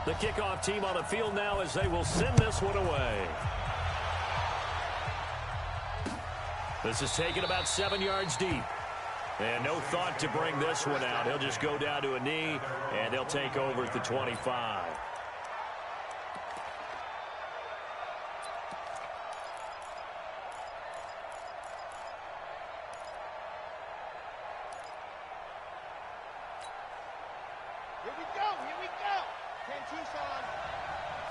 The kickoff team on the field now as they will send this one away. This is taken about 7 yards deep. And no thought to bring this one out. He'll just go down to a knee, and they'll take over at the 25. Here we go, here we go. 10 Tucson.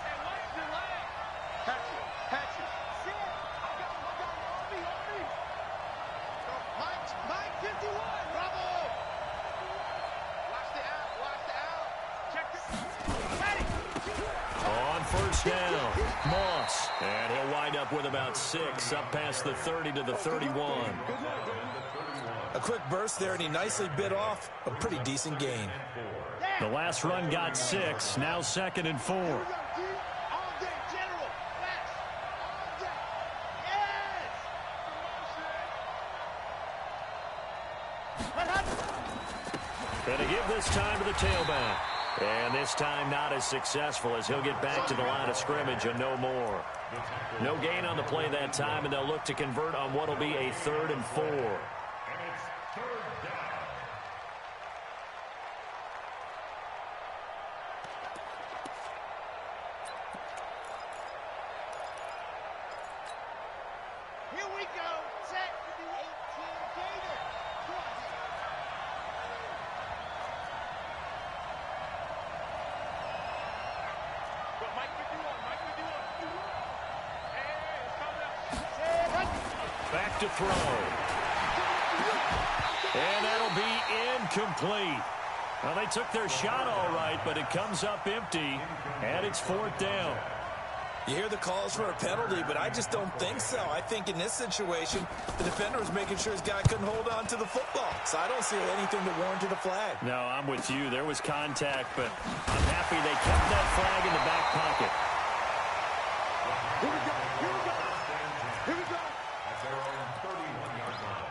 And what's the leg? Catch it. Sit. I got him. On me. Go, Mike 51. Bravo. Watch the out. Check this. Ready. On first down, Moss. And he'll wind up with about 6, up past the 30 to the 31. A quick burst there, and he nicely bit off a pretty decent gain. The last run got 6, now 2nd and 4. All day, General. Flash. All day. Yes. Gonna give this time to the tailback. And this time not as successful as he'll get back to the line of scrimmage and no more. No gain on the play that time, and they'll look to convert on what will be a 3rd and 4. Here we go. Set for the 18 Gator. What Mike 51. Hey, it's coming up. Back to throw. And that'll be incomplete. Well, they took their shot all right, but it comes up empty, and it's 4th down. You hear the calls for a penalty, but I just don't think so. I think in this situation, the defender was making sure his guy couldn't hold on to the football. So I don't see anything to warrant a flag. No, I'm with you. There was contact, but I'm happy they kept that flag in the back pocket. Here we go. At their own 31-yard line.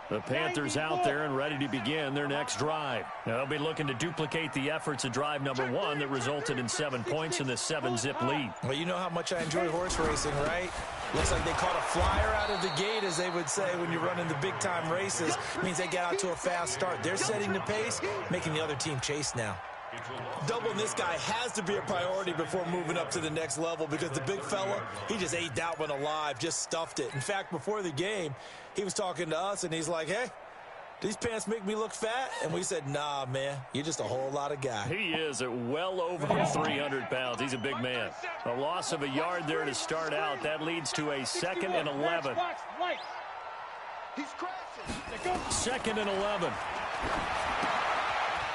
The Panthers out there and ready to begin their next drive. They'll be looking to duplicate the efforts of drive number 1 that resulted in 7 points in the 7-zip lead. Well, you know how much I enjoy horse racing, right? Looks like they caught a flyer out of the gate, as they would say when you're running the big-time races. Means they get out to a fast start. They're setting the pace, making the other team chase now. Doubling this guy has to be a priority before moving up to the next level, because the big fella, he just ate that one alive, just stuffed it. In fact, before the game, he was talking to us, and he's like, hey, these pants make me look fat? And we said, nah, man, you're just a whole lot of guy. He is at well over 300 pounds. He's a big man. A loss of a yard there to start out. That leads to a 2nd and 11. He's crashing. 2nd and 11.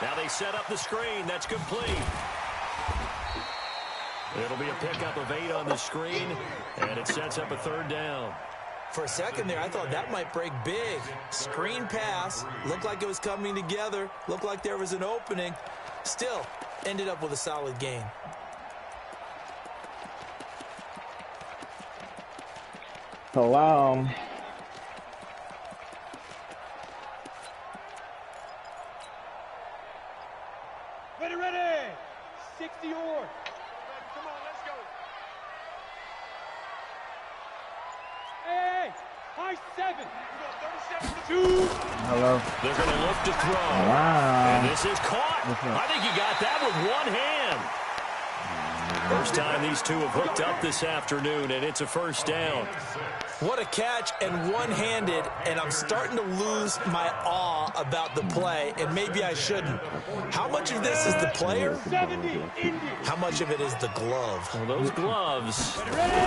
Now they set up the screen. That's complete. It'll be a pickup of 8 on the screen, and it sets up a 3rd down. For a second there, I thought that might break big. Screen pass. Looked like it was coming together. Looked like there was an opening. Still, ended up with a solid gain. Hello. Ready. 60 or. Come on, let's go. Hey, high 7. We got 37 to 2. Hello. They're going to look to throw. Wow. And this is caught. I think he got that with one hand. First time these two have hooked up this afternoon, and it's a 1st down. What a catch, and one-handed, and I'm starting to lose my awe about the play, and maybe I shouldn't. How much of this is the player? How much of it is the glove? Well, those gloves, they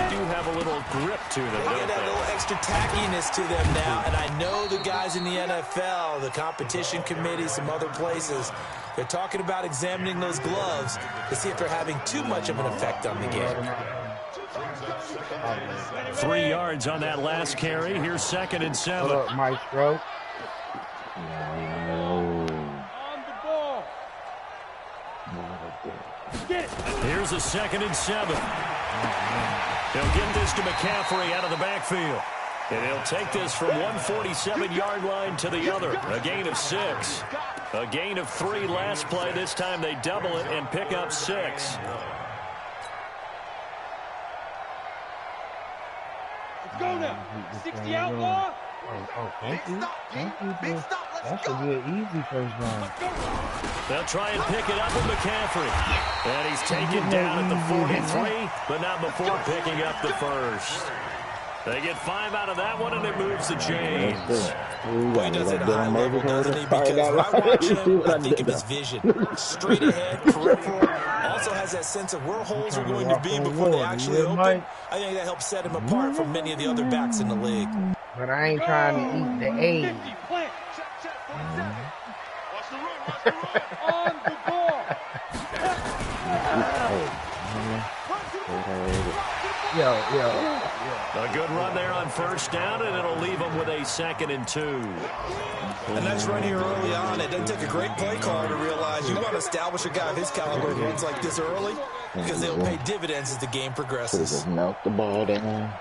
do have a little grip to them, They don't get that they? little extra tackiness to them now, and I know the guys in the NFL, the competition committee, some other places, they're talking about examining those gloves to see if they're having too much of an effect on the game. 3 yards on that last carry. Here's 2nd and 7. Maestro. On the ball. Get it. Here's a 2nd and 7. He'll get this to McCaffrey out of the backfield. And he'll take this from 147-yard line to the other. A gain of 6. A gain of 3 last play. This time they double it and pick up 6. Let's go now. 60 outlaw. Thank you. That's a good, easy first down. They'll try and pick it up with McCaffrey. And he's taken down at the 43, but not before picking up the first. They get 5 out of that one, and it moves the chains. Well, he does it at a high level, doesn't he? Because when I watch him, I think of his vision. Straight ahead, peripheral. Also has that sense of where holes are going to be before they actually open. I think that helps set him apart from many of the other backs in the league. But I ain't trying to eat the A. On the ball. Yo. A good run there on first down, and it'll leave them with a 2nd and 2. A nice run here early on. It doesn't take a great play call to realize you want to establish a guy of his caliber who runs like this early because they'll pay dividends as the game progresses. Just melt the ball down.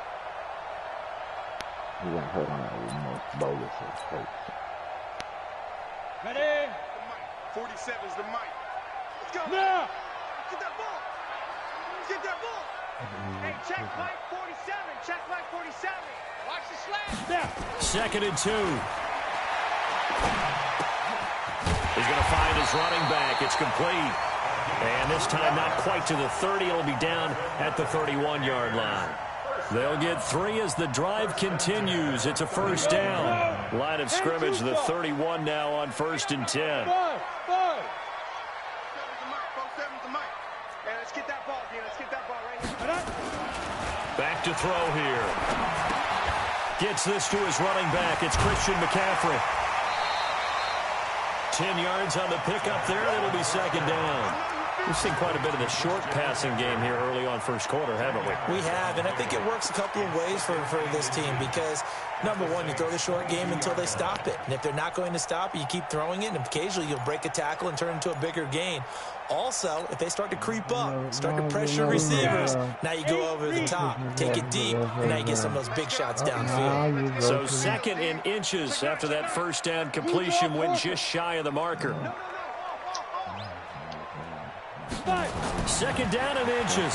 You got hurt on that most bogus coach. Ready? 47's the mic. Let's go. Now. Get that ball. Get that ball. Hey, check Mike 47. Check Mike 47. Watch the slant. Now. 2nd and 2. He's going to find his running back. It's complete. And this time not quite to the 30. It'll be down at the 31-yard line. They'll get 3 as the drive continues. It's a first down. Line of scrimmage, the 31 now on 1st and 10. 5. 47's the mic. Hey, let's get that ball, dude. Let's get that ball right here. Back to throw here. Gets this to his running back. It's Christian McCaffrey. 10 yards on the pickup there. It'll be 2nd down. We've seen quite a bit of the short passing game here early on first quarter, haven't we? We have, and I think it works a couple of ways for this team because, number one, you throw the short game until they stop it. And if they're not going to stop it, you keep throwing it, and occasionally you'll break a tackle and turn into a bigger gain. Also, if they start to creep up, start to pressure receivers, now you go over the top, take it deep, and now you get some of those big shots downfield. So 2nd in inches after that first down completion went just shy of the marker. 2nd down in inches.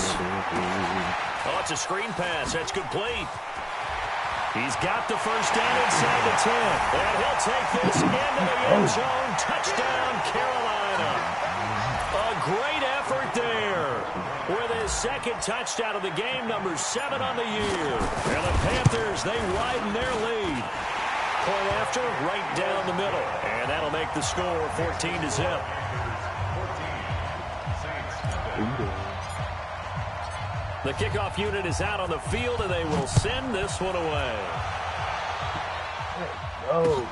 Oh, it's a screen pass. That's complete. He's got the first down inside the 10. And he'll take this into the end zone. Touchdown, Carolina. A great effort there. With his 2nd touchdown of the game, number 7 on the year. And the Panthers, they widen their lead. Point after, right down the middle. And that'll make the score 14-0. The kickoff unit is out on the field, and they will send this one away. Oh.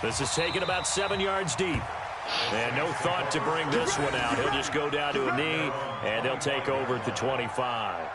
This is taken about 7 yards deep. And no thought to bring this one out. He'll just go down to a knee, and they'll take over at the 25.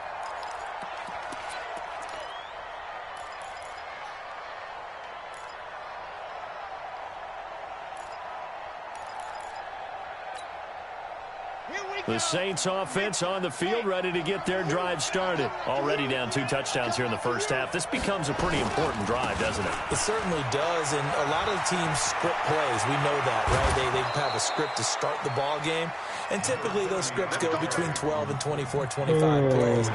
The Saints offense on the field, ready to get their drive started. Already down 2 touchdowns here in the first half. This becomes a pretty important drive, doesn't it? It certainly does, and a lot of the teams script plays. We know that, right? They have a script to start the ball game, and typically those scripts go between 12 and 24, 25 plays.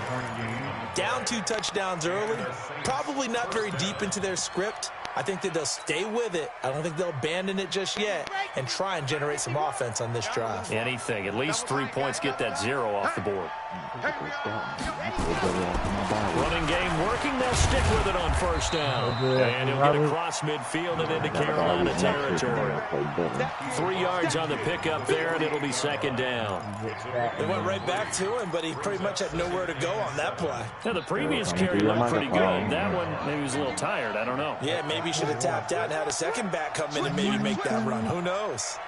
Down 2 touchdowns early, probably not very deep into their script. I think that they'll stay with it. I don't think they'll abandon it just yet and try and generate some offense on this drive. Anything. At least 3 points, get that 0 off the board. Running game working. They'll stick with it on first down. And he'll get across midfield and into Carolina territory. 3 yards on the pickup there, and it'll be 2nd down. They went right back to him, but he pretty much had nowhere to go on that play. Yeah, the previous carry looked pretty good. That one, maybe he was a little tired. I don't know. Yeah, maybe he should have tapped out and had a second back come in and maybe make that run. Who knows?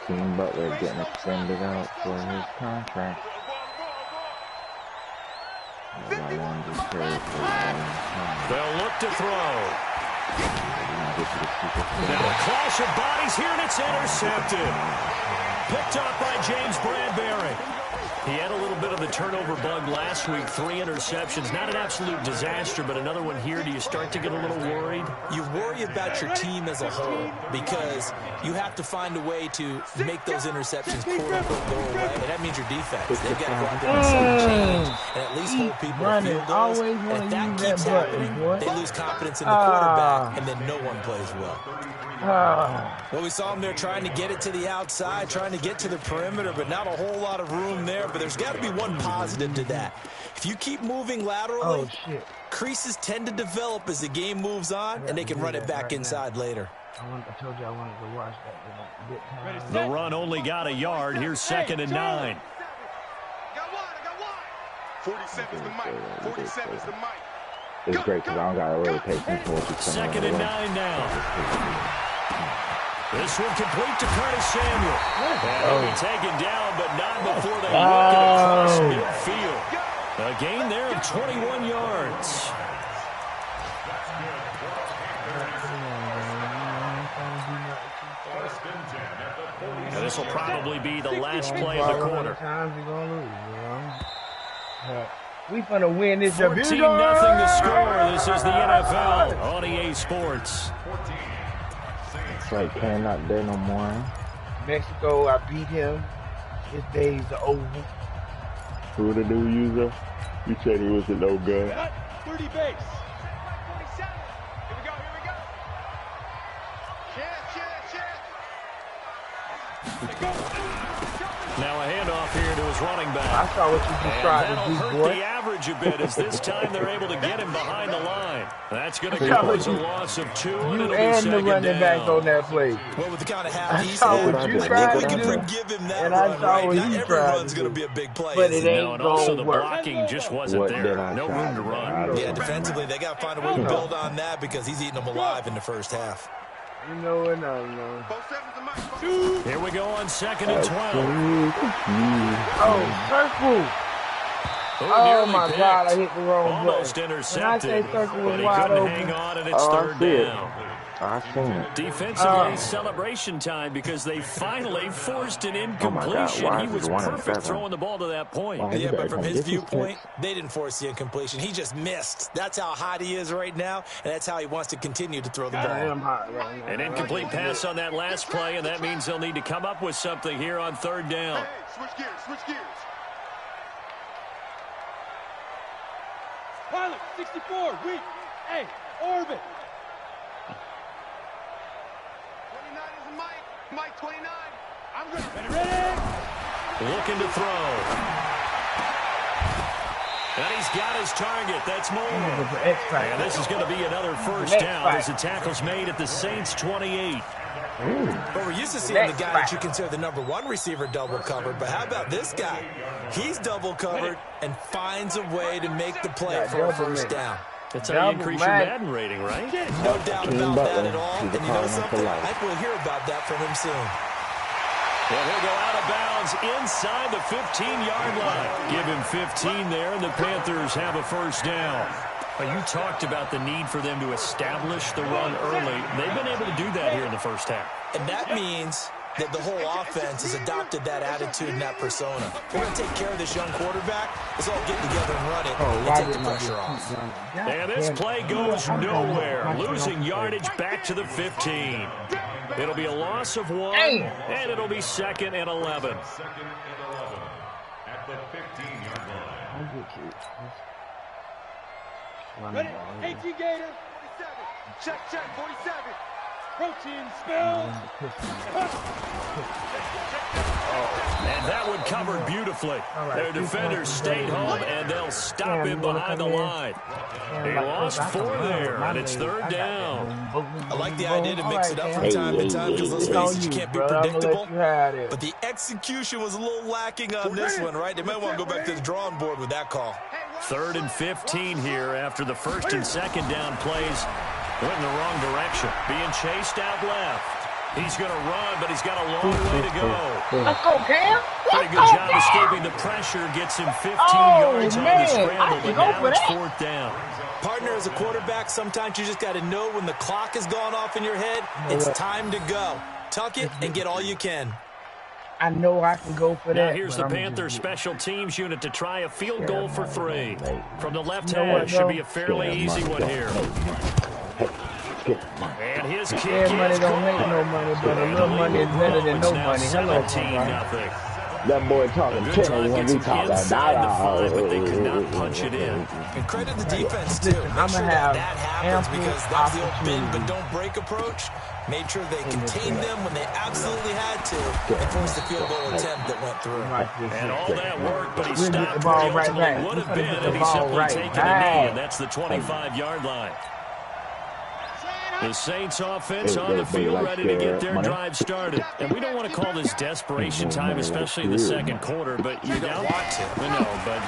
Team Butler getting extended out for his contract. They'll look to throw. Now a clash of bodies here, and it's intercepted. Picked up by James Bradbury. He had a little bit of the turnover bug last week, 3 interceptions. Not an absolute disaster, but another one here. Do you start to get a little worried? You worry about your team as a whole because you have to find a way to make those interceptions quote-unquote go away. And that means your defense. They've got to go out there and set a change and at least hold people to field goals. And if that keeps happening, they lose confidence in the quarterback, and then no one plays well. Well, we saw him there trying to get it to the outside, trying to get to the perimeter, but not a whole lot of room there. But there's got to be one positive to that. If you keep moving laterally, creases tend to develop as the game moves on, and they can run it back inside later. I told you I wanted to watch that. The run only got a yard. Here's 2nd and 9. 47's the mic. 47's the mic. It's great because I don't got to really pay attention to what you're saying. 2nd and 9 now. This one complete to Curtis Samuel. And he'll be taken down, but not before they look at across midfield. A gain there of 21 yards. Now this will probably be the last play of the quarter. We finna win this. 14-0 to score. This is the NFL on EA Sports. It's like Cam not there no more. Mexico, I beat him. His days are over. Who the new user? You said he was a no good. 30 base. 47. Here we go. Now a handoff here to his running back. I saw what you just tried to do, hurt boy. the average a bit as this time they're able to get him behind the line. That's going to cause a loss of 2. You and the running back on that play. Well, with the kind of half he's saw had, what you I tried think we to can do, forgive him that and I run, saw right? what Not you every tried run's to going to do. be a big play. But it is it? ain't And also gonna the work. blocking just wasn't What there. did I No try room to do? run. Yeah, defensively, they got to find a way to build on that because he's eating them alive in the first half. You know it, no. 47's the mic. Here we go on 2nd and 12. Oh, circle. Oh, nearly my picked. God, I hit the wrong Almost button. intercepted, When I say circle was but he wide couldn't open. hang on, and it's Oh, I 3rd see it. down. I seen it. Defensively, celebration time because they finally forced an incompletion. why He is was it 1 and perfect 7? throwing the ball to that point. Why Yeah, you but from gotta his get these viewpoint, picks? they didn't force the incompletion. He just missed. That's how hot he is right now, and that's how he wants to continue to throw the I ball. am hot right now. An incomplete pass on that last play, and that means they'll need to come up with something here on 3rd down. Hey, switch gears. Pilot, 64, weak. Hey, orbit. 29 is the mic. Mic 29. I'm good. Ready? Looking to throw. And he's got his target. That's more. And this is going to be another first down as the tackle's made at the Saints' 28. But we're used to seeing the guy that you consider the #1 receiver double covered, but how about this guy? He's double covered and finds a way to make the play for a first down. That's how you increase your Madden rating, right? No doubt about that at all. And you know He's a something? life. I think we'll hear about that from him soon. Well, he'll go out of bounds inside the 15-yard line. Give him 15 there, and the Panthers have a first down. You talked about the need for them to establish the run early. They've been able to do that here in the first half. And that means that the whole offense has adopted that attitude and that persona. We're going to take care of this young quarterback. Let's all get together and run it and take the pressure off. And this play goes nowhere, losing yardage back to the 15. It'll be a loss of 1, and it'll be 2nd and 11. At the 15-yard line. Ready? 18 Gator. 47. Check. 47. Protein spills. And that one covered beautifully. Their defenders stayed home, and they'll stop him behind the line. He lost 4 there, and it's 3rd down. I like the idea to mix it up from time to time because let's face it, you can't be predictable. But the execution was a little lacking on this one, right? They might want to go back to the drawing board with that call. 3rd and 15 here after the 1st and 2nd down plays went in the wrong direction. Being chased out left. He's going to run, but he's got a long way to go. Let's go, Cam. Pretty good job escaping the pressure. Gets him 15 yards on the scramble, but now it's 4th down. Partner, as a quarterback, sometimes you just got to know when the clock has gone off in your head, it's time to go. Tuck it and get all you can. I know I can go for that. Now here's the Panthers special teams unit to try a field goal for 3. From the left hand, should be a fairly easy one here. And his kick is money don't make no money, but a little money is better than no money. Hello, 17-0. That boy talking Good try when gets we him talk inside the 5, but they could not about punch it in. And credit the defense, too. I'm going to have that happens because that's the old bend but don't break approach. Made sure they contained them when they absolutely had to and forced the field goal attempt that went through. And all that work, but he We'll get the stopped ball where he right back. ultimately would have We're been gonna get had the he ball simply right taken a back. knee, and that's the 25-yard line. The Saints offense on the field ready to get their drive started. And we don't want to call this desperation time, especially in the second quarter, but you're down. Want to. No, but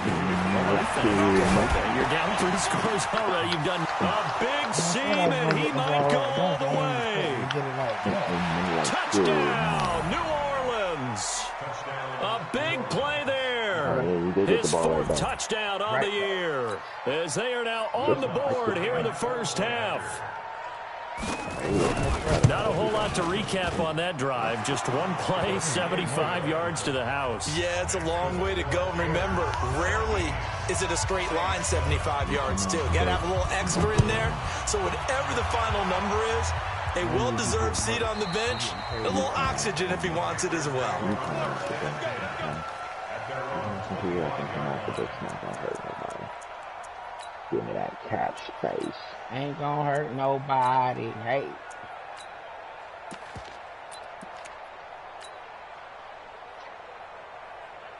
you're down 3 scores already. You've done a big seam, and he might go all the way. Touchdown, New Orleans. A big play there. His 4th touchdown on the year, as they are now on the board here in the first half. Not a whole lot to recap on that drive. Just one play, 75 yards to the house. Yeah, it's a long way to go. And remember, rarely is it a straight line 75 yards, too. Got to have a little extra in there. So whatever the final number is, a well-deserved seat on the bench, a little oxygen if he wants it as well. Give me that catch face. Ain't gonna hurt nobody. Hey.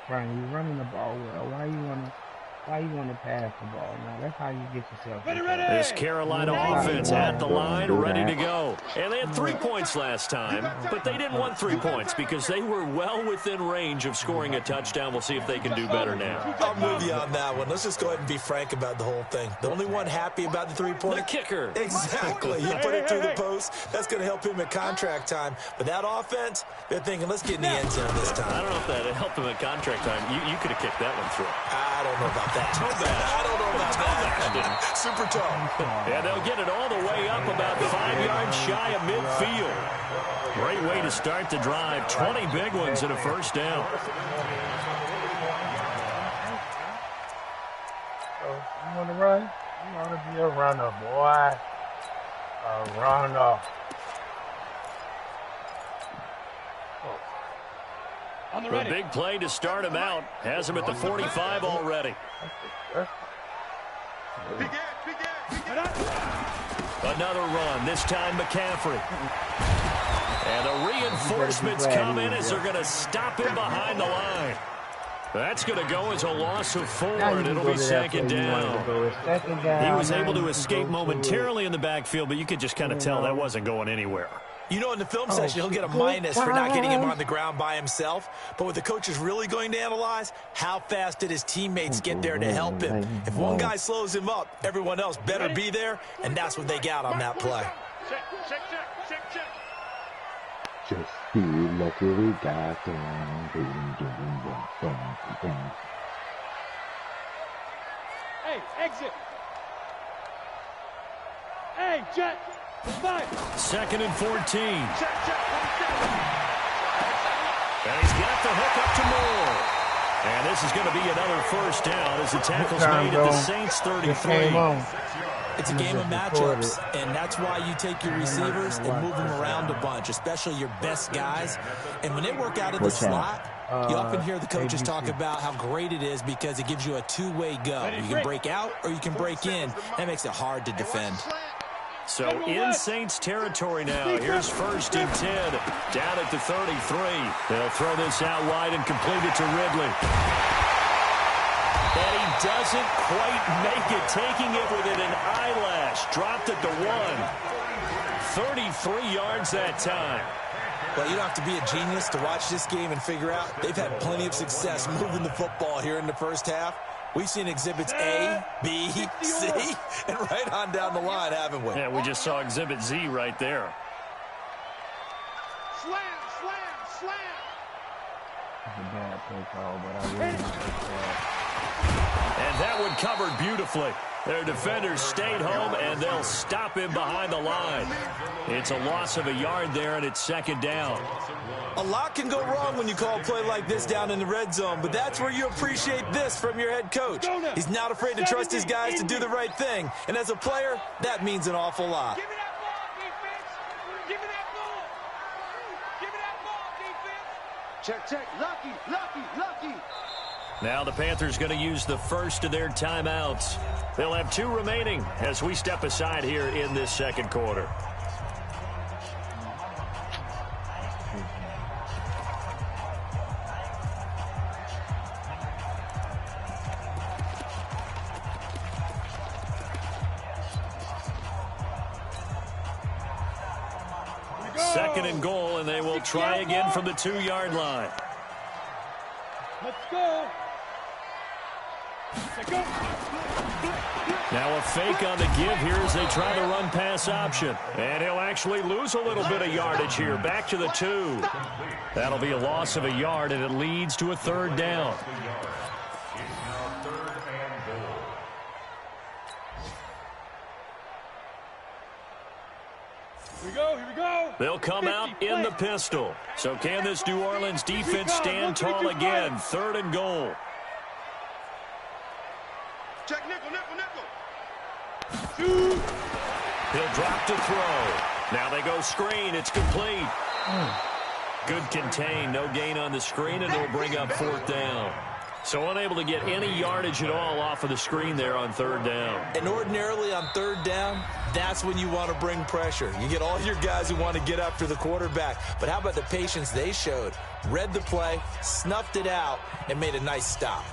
Brian, you running the ball well. Why you wanna pass the ball? Now that's how you get yourself. This Carolina offense at the line, ready to go. And they had 3 points last time, but they didn't want 3 points because they were well within range of scoring a touchdown. We'll see if they can do better now. I'm with you on that one. Let's just go ahead and be frank about the whole thing. The only one happy about the 3-point. The kicker. Exactly. You put it through the post. That's going to help him at contract time. But that offense, they're thinking, let's get in the end zone this time. I don't know if that helped him at contract time. You could have kicked that one through. I don't know about that. Toe bash. I don't know about that. Super toe. And they'll get it all the way up about 5 yards shy of midfield. Great way to start the drive. 20 big ones and a first down. You want to run? You want to be a runner, boy. A runner. A big play to start him out. Has him at the 45 already. Another run, this time McCaffrey. And the reinforcements come in as they're going to stop him behind the line. That's going to go as a loss of 4, and it'll be 2nd down. He was able to escape momentarily in the backfield, but you could just kind of tell that wasn't going anywhere. You know, in the film session, he'll get a minus for not getting him on the ground by himself. But what the coach is really going to analyze, how fast did his teammates get there to help him? If one guy slows him up, everyone else better be there, and that's what they got on that play. Just feel like we got Hey, exit. Hey, Jet. 2nd and 14. And he's got the hook up to Moore. And this is going to be another first down as the tackle's made at the Saints 33. It's a game of matchups, and that's why you take your receivers and move them around a bunch, especially your best guys. And when they work out of the slot, you often hear the coaches talk about how great it is because it gives you a two-way go. You can break out or you can break in. That makes it hard to defend. So in Saints territory now. Here's 1st and 10 down at the 33. They'll throw this out wide and complete it to Ridley. And he doesn't quite make it, taking it within an eyelash. Dropped at the 1. 33 yards that time. Well, you don't have to be a genius to watch this game and figure out they've had plenty of success moving the football here in the first half. We've seen exhibits A, B, C, and right on down the line, haven't we? Yeah, we just saw exhibit Z right there. Slam, slam, slam. That's a bad play call, but I really like that. And that one covered beautifully. Their defenders stayed home, and they'll stop him behind the line. It's a loss of a yard there, and it's second down. A lot can go wrong when you call a play like this down in the red zone, but that's where you appreciate this from your head coach. He's not afraid to trust his guys to do the right thing, and as a player, that means an awful lot. Give me that ball, defense. Give me that ball. Give me that ball, defense. Check, check. Lucky, lucky, lucky. Now the Panthers going to use the first of their timeouts. They'll have 2 remaining as we step aside here in this second quarter. Second and goal, and they will try again from the 2-yard line. Let's go. Now a fake on the give here as they try the run-pass option. And he'll actually lose a little bit of yardage here. Back to the 2. That'll be a loss of a yard, and it leads to a third down. Here we go. They'll come out in the pistol. So can this New Orleans defense stand tall again? Third and goal. Check nickel, nickel, nickel. He'll drop to throw. Now they go screen. It's complete. Good contain. No gain on the screen, and it'll bring up fourth down. So unable to get any yardage at all off of the screen there on third down. And ordinarily on third down, that's when you want to bring pressure. You get all your guys who want to get after the quarterback. But how about the patience they showed? Read the play, snuffed it out, and made a nice stop.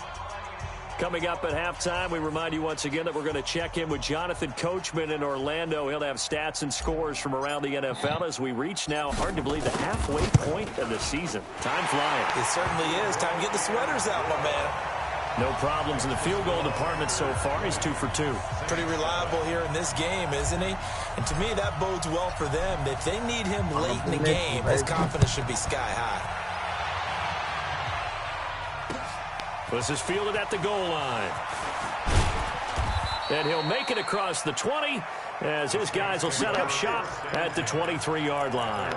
Coming up at halftime, we remind you once again that we're going to check in with Jonathan Coachman in Orlando. He'll have stats and scores from around the NFL as we reach now, hard to believe, the halfway point of the season. Time flying. It certainly is. Time to get the sweaters out, my man. No problems in the field goal department so far. He's 2 for 2. Pretty reliable here in this game, isn't he? And to me, that bodes well for them. If they need him late in the game, his confidence should be sky high. This is fielded at the goal line. And he'll make it across the 20 as his guys will set up shop at the 23-yard line.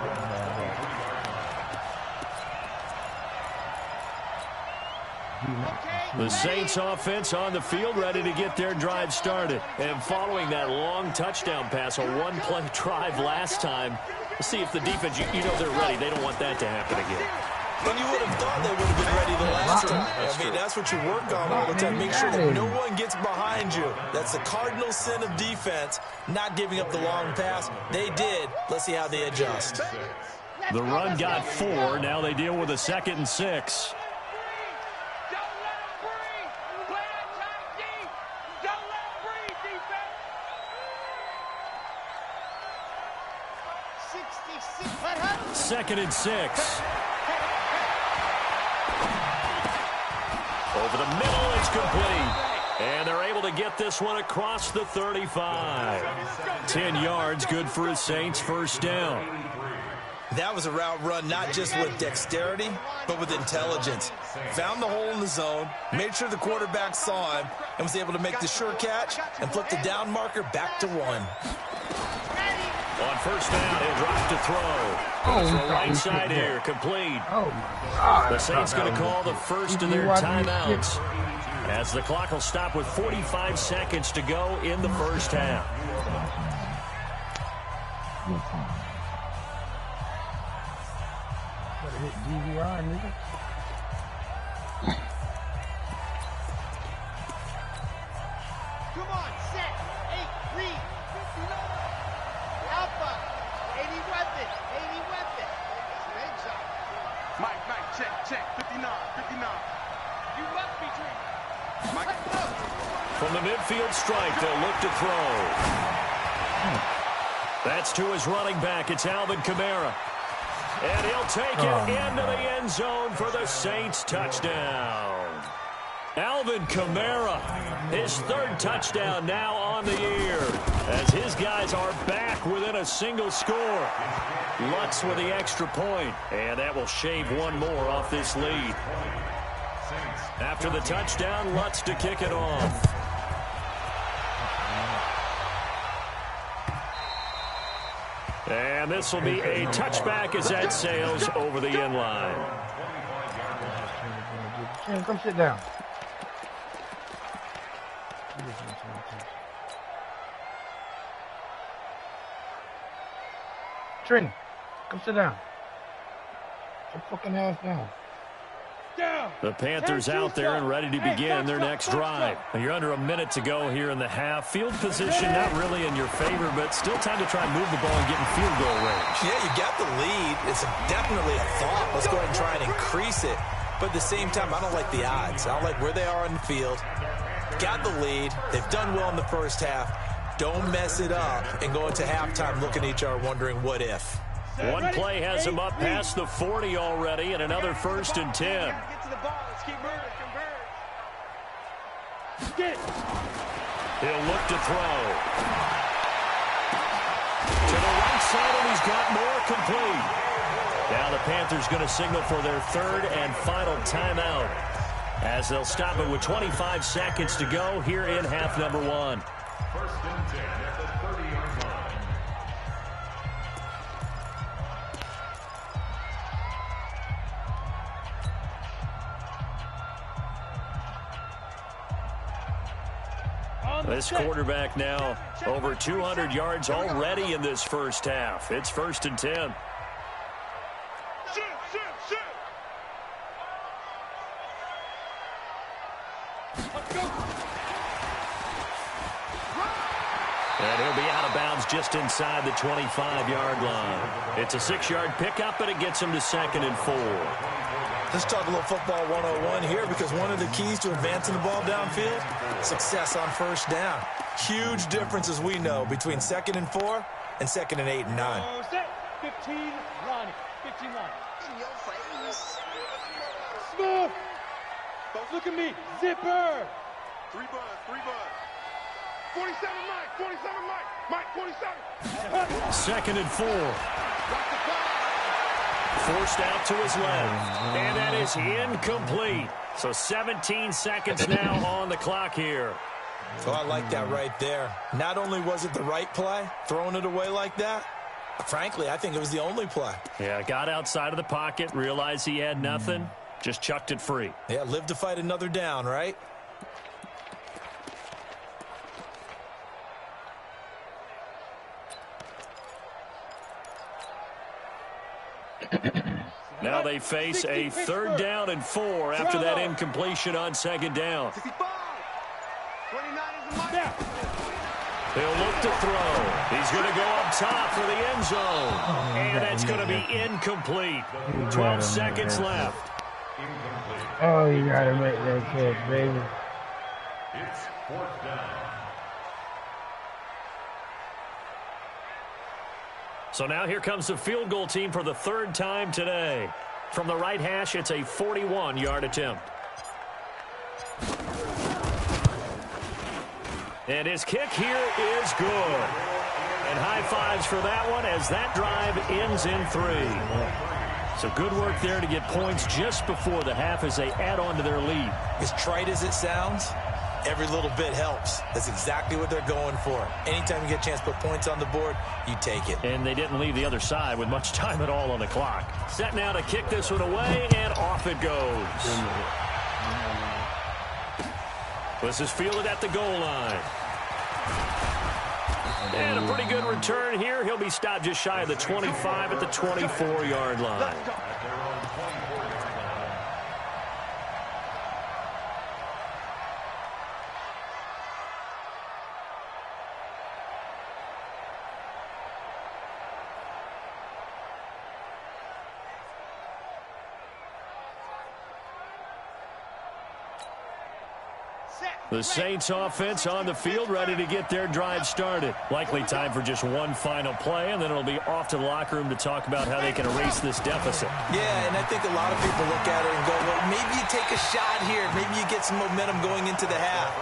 The Saints offense on the field ready to get their drive started. And following that long touchdown pass, a one-play drive last time, let's see if the defense, you know they're ready. They don't want that to happen again. And you would have thought they would have been ready the last time. I mean, that's what you work on all the time. Make sure that no one gets behind you. That's the cardinal sin of defense, not giving up the long pass. They did. Let's see how they adjust. The run got 4. Now they deal with a 2nd and 6. Second and 6. Over the middle, it's complete. And they're able to get this one across the 35. 10 yards, good for his Saints, first down. That was a route run not just with dexterity, but with intelligence. Found the hole in the zone, made sure the quarterback saw him, and was able to make the sure catch and flip the down marker back to 1. On first down, he'll drop to throw. Goes to the right side here, complete. Oh, my God. The Saints going to call the first of their timeouts as the clock will stop with 45 seconds to go in the first half. Better hit DVR, nigga. Come on, set. 8, read. 59. Alpha. 80 weapon. 80 weapon. Straight shot. Mike, check. 59, 59. You left between. Mike. From the midfield stripe, they'll look to throw. That's to his running back. It's Alvin Kamara. And he'll take it into the end zone for the Saints touchdown. Alvin Kamara, his third touchdown now on the year, as his guys are back within a single score. Lutz with the extra point, and that will shave one more off this lead. After the touchdown, Lutz to kick it off. And this will be a touchback as that sails over the end line. Come sit down. Trini, come sit down. Sit your fucking ass down. The Panthers out there and ready to begin their next drive. You're under a minute to go here in the half. Field position not really in your favor, but still time to try and move the ball and get in field goal range. Yeah, you got the lead. It's definitely a thought. Let's go ahead and try and increase it. But at the same time, I don't like the odds. I don't like where they are on the field. Got the lead. They've done well in the first half. Don't mess it up and go into halftime looking at each other wondering what if. One play has him up past the 40 already, and another 1st and 10. Get to the ball. Let's keep moving. Convert. Get it. He'll look to throw. To the right side, and he's got more complete. Now the Panthers going to signal for their third and final timeout, as they'll stop it with 25 seconds to go here in half number 1. 1st and 10 at the 30-yard line. This quarterback now over 200 yards already in this first half. It's 1st and 10. Shoot, shoot, shoot. Let's go. And he'll be out of bounds just inside the 25-yard line. It's a 6-yard pickup, but it gets him to 2nd and 4. Let's talk a little football 101 here, because one of the keys to advancing the ball downfield, success on first down. Huge difference, as we know, between 2nd and 4 and 2nd and 8 and 9. Set. 15 line. 15 line. In your face. Smooth. Don't look at me. Zipper. 3 buzz, 3 buzz. 47 Mike, 47 Mike. Mike, 47. 2nd and 4. Rock the clock. Forced out to his left. And that is incomplete. So 17 seconds now on the clock here. So I like that right there. Not only was it the right play, throwing it away like that, frankly, I think it was the only play. Yeah, got outside of the pocket, realized he had nothing, just chucked it free. Yeah, live to fight another down, right? Now they face a 3rd down and 4 after that incompletion on 2nd down. 65. 29 is the Mike. He'll look to throw. He's going to go up top for the end zone. And that's going to be incomplete. 12 seconds left. Oh, you gotta make that catch, baby. It's 4th down. So now here comes the field goal team for the 3rd time today. From the right hash, it's a 41-yard attempt. And his kick here is good. And high fives for that one as that drive ends in 3. So good work there to get points just before the half as they add on to their lead. As trite as it sounds, every little bit helps. That's exactly what they're going for. Anytime you get a chance to put points on the board, you take it. And they didn't leave the other side with much time at all on the clock. Set now to kick this one away, and off it goes. This is fielded at the goal line. And a pretty good return here. He'll be stopped just shy of the 25 at the 24-yard line. The Saints offense on the field, ready to get their drive started. Likely time for just one final play, and then it'll be off to the locker room to talk about how they can erase this deficit. Yeah, and I think a lot of people look at it and go, well, maybe you take a shot here. Maybe you get some momentum going into the half.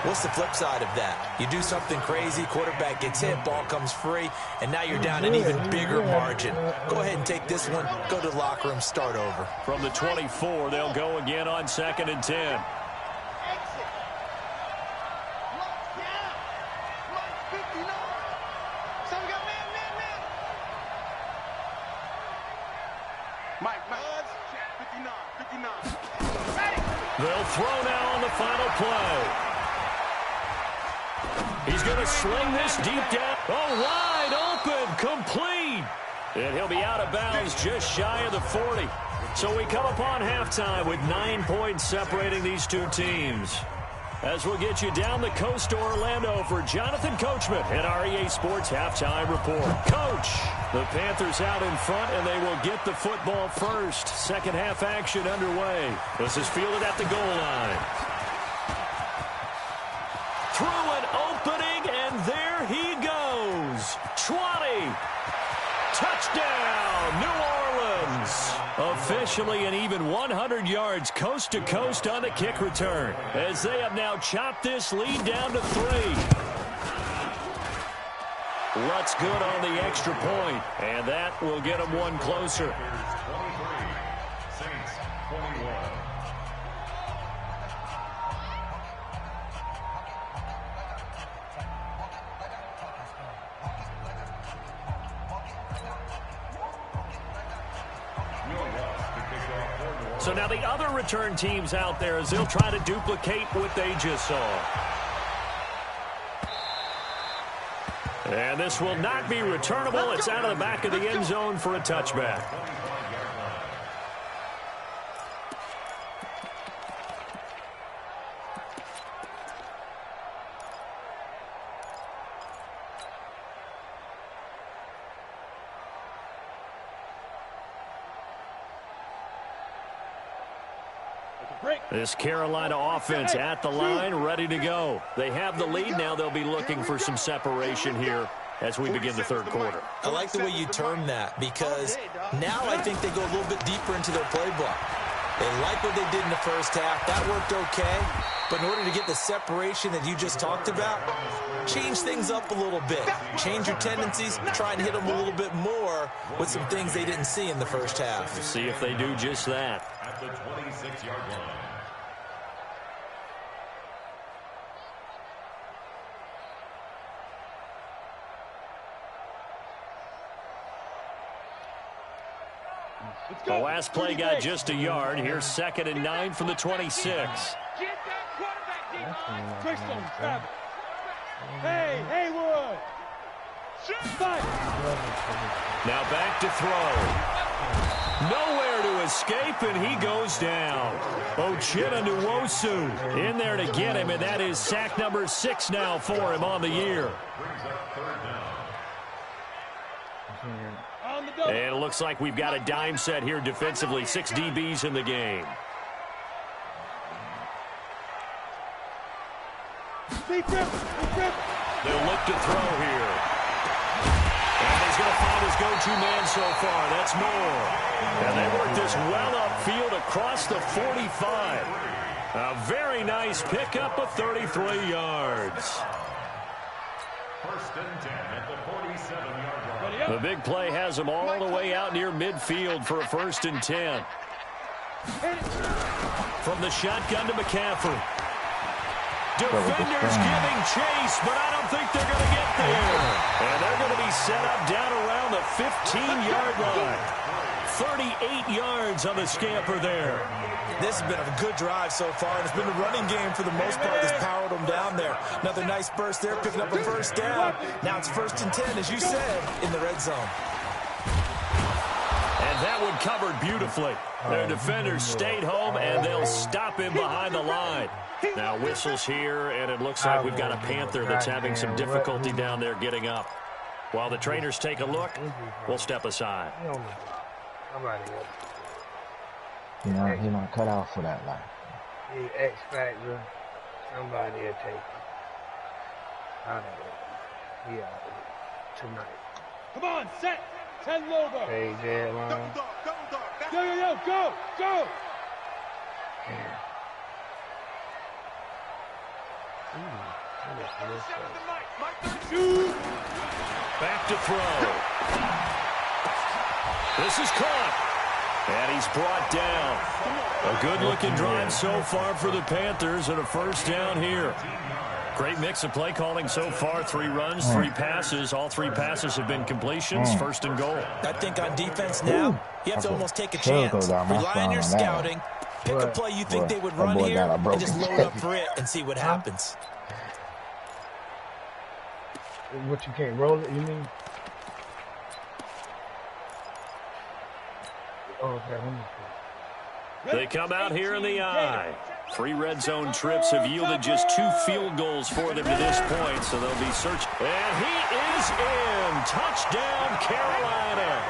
What's the flip side of that? You do something crazy, quarterback gets hit, ball comes free, and now you're down an even bigger margin. Go ahead and take this one, go to the locker room, start over. From the 24, they'll go again on 2nd and 10. They'll throw now on the final play. He's going to sling this deep down. Oh, wide open, complete. And he'll be out of bounds just shy of the 40. So we come upon halftime with 9 points separating these two teams. As we'll get you down the coast to Orlando for Jonathan Coachman and our EA Sports Halftime Report. Coach, the Panthers out in front, and they will get the football first. Second half action underway. This is fielded at the goal line. Through an opening, and there he goes. 20. Touchdown, New Orleans. Officially an even 100 yards coast to coast on the kick return, as they have now chopped this lead down to 3. What's good on the extra point, and that will get them one closer. Saints 21. So now the other return teams out there as they'll try to duplicate what they just saw. And this will not be returnable. It's out of the back of the end zone for a touchback. This Carolina offense at the line, ready to go. They have the lead now. They'll be looking for some separation here as we begin the third quarter. I like the way you term that, because now I think they go a little bit deeper into their playbook. They like what they did in the first half. That worked okay. But in order to get the separation that you just talked about, change things up a little bit. Change your tendencies, try and hit them a little bit more with some things they didn't see in the first half. We'll see if they do just that. At the 26-yard line. The last play got just a yard. Here's 2nd and 9 from the 26. Get that quarterback, D-line. Crystal, grab it. Hey, Haywood. Fight. Now back to throw. Nowhere to escape, and he goes down. Ochena Nwosu in there to get him, and that is sack number 6 now for him on the year. And it looks like we've got a dime set here defensively. 6 DBs in the game. They'll look to throw here. And he's going to find his go-to man so far. That's Moore. And they work this well upfield across the 45. A very nice pickup of 33 yards. First and 10 at the 47-yard line. The big play has them all the way out near midfield for a 1st and 10. From the shotgun to McCaffrey. Defenders giving chase, but I don't think they're going to get there. And they're going to be set up down around the 15-yard line. 38 yards on the scamper there. This has been a good drive so far, and it's been the running game for the most part that's powered them down there. Another nice burst there, picking up a 1st down. Now it's 1st and 10, as you said, in the red zone. And that one covered beautifully. Their defenders stayed home, and they'll stop him behind the line. Now whistles here, and it looks like we've got a Panther that's having some difficulty down there getting up. While the trainers take a look, we'll step aside. He not cut out for that life. He X Factor. Somebody will take him. Out of it. He out of it tonight. Come on, set. 10 Lobo. AJ line. Double dog, double dog. That's Yo, go, go. Back to throw. This is caught. And he's brought down. A good-looking drive so far for the Panthers and a first down here. Great mix of play calling so far. 3 runs, 3 passes. All 3 passes have been completions. First and goal. I think on defense now, you have to almost take a chance. Rely on your scouting. Pick a play you think they would run here and just load up for it and see what happens. What, you can't roll it, you mean? Oh, okay, let me see. They come out here in the eye. 3 red zone trips have yielded just 2 field goals for them to this point, so they'll be searching. And he is in. Touchdown, Carolina.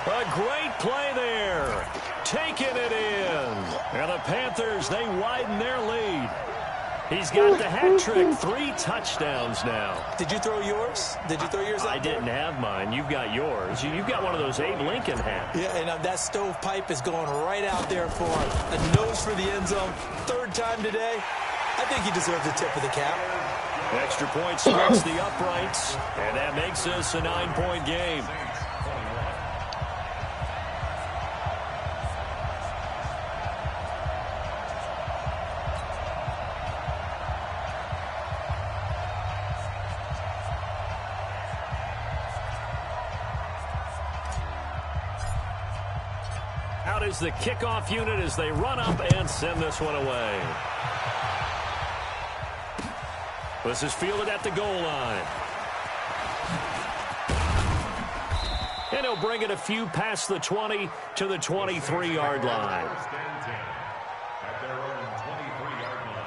A great play there. Taking it in. And the Panthers, they widen their lead. He's got the hat trick. 3 touchdowns now. Did you throw yours? Did you throw yours out I didn't have mine. You've got yours. You've got one of those Abe Lincoln hats. Yeah, and that stovepipe is going right out there for him. A nose for the end zone. 3rd time today. I think he deserves a tip of the cap. Extra point splits the uprights, and that makes this a 9-point game. Out is the kickoff unit as they run up and send this one away. This is fielded at the goal line. And he'll bring it a few past the 20 to the 23-yard line. At their own 23-yard line.